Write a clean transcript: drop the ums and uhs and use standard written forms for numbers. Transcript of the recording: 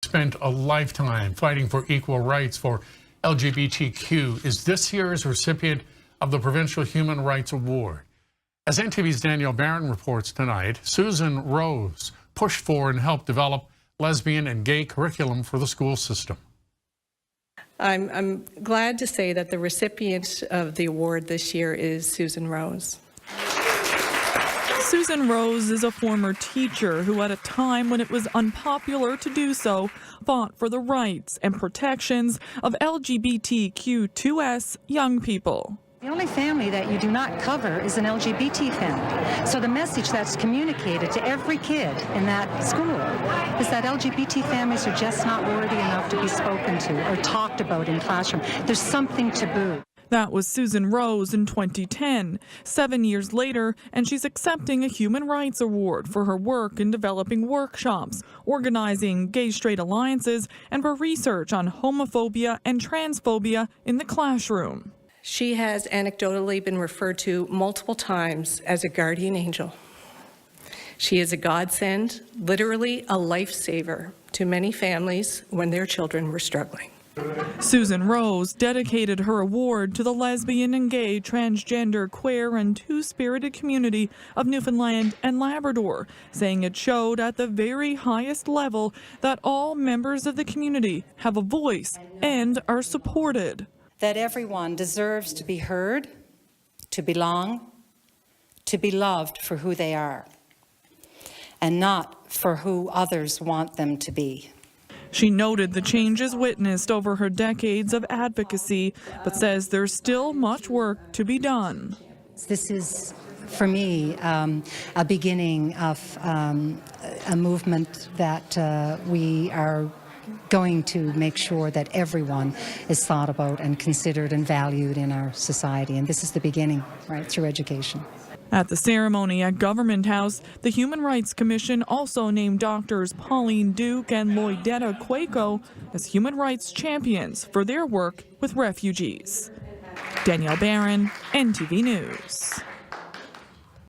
spent a lifetime fighting for equal rights for LGBTQ, is this year's recipient of the Provincial Human Rights Award. As NTV's Danielle Barron reports tonight, Susan Rose pushed for and helped develop lesbian and gay curriculum for the school system. I'm glad to say that the recipient of the award this year is Susan Rose. Susan Rose is a former teacher who, at a time when it was unpopular to do so, fought for the rights and protections of LGBTQ2S young people. The only family that you do not cover is an LGBT family. So the message that's communicated to every kid in that school is that LGBT families are just not worthy enough to be spoken to or talked about in classroom. There's something taboo. That was Susan Rose in 2010. 7 years later, and she's accepting a Human Rights Award for her work in developing workshops, organizing gay-straight alliances, and for research on homophobia and transphobia in the classroom. She has anecdotally been referred to multiple times as a guardian angel. She is a godsend, literally a lifesaver to many families when their children were struggling. Susan Rose dedicated her award to the lesbian and gay, transgender, queer, and two-spirited community of Newfoundland and Labrador, saying it showed at the very highest level that all members of the community have a voice and are supported. That everyone deserves to be heard, to belong, to be loved for who they are, and not for who others want them to be. She noted the changes witnessed over her decades of advocacy, but says there's still much work to be done. This is, for me, a beginning of a movement that we are going to make sure that everyone is thought about and considered and valued in our society. And this is the beginning, right, through education. At the ceremony at Government House, the Human Rights Commission also named doctors Pauline Duke and Lloydetta Quaco as human rights champions for their work with refugees. Danielle Barron, NTV News.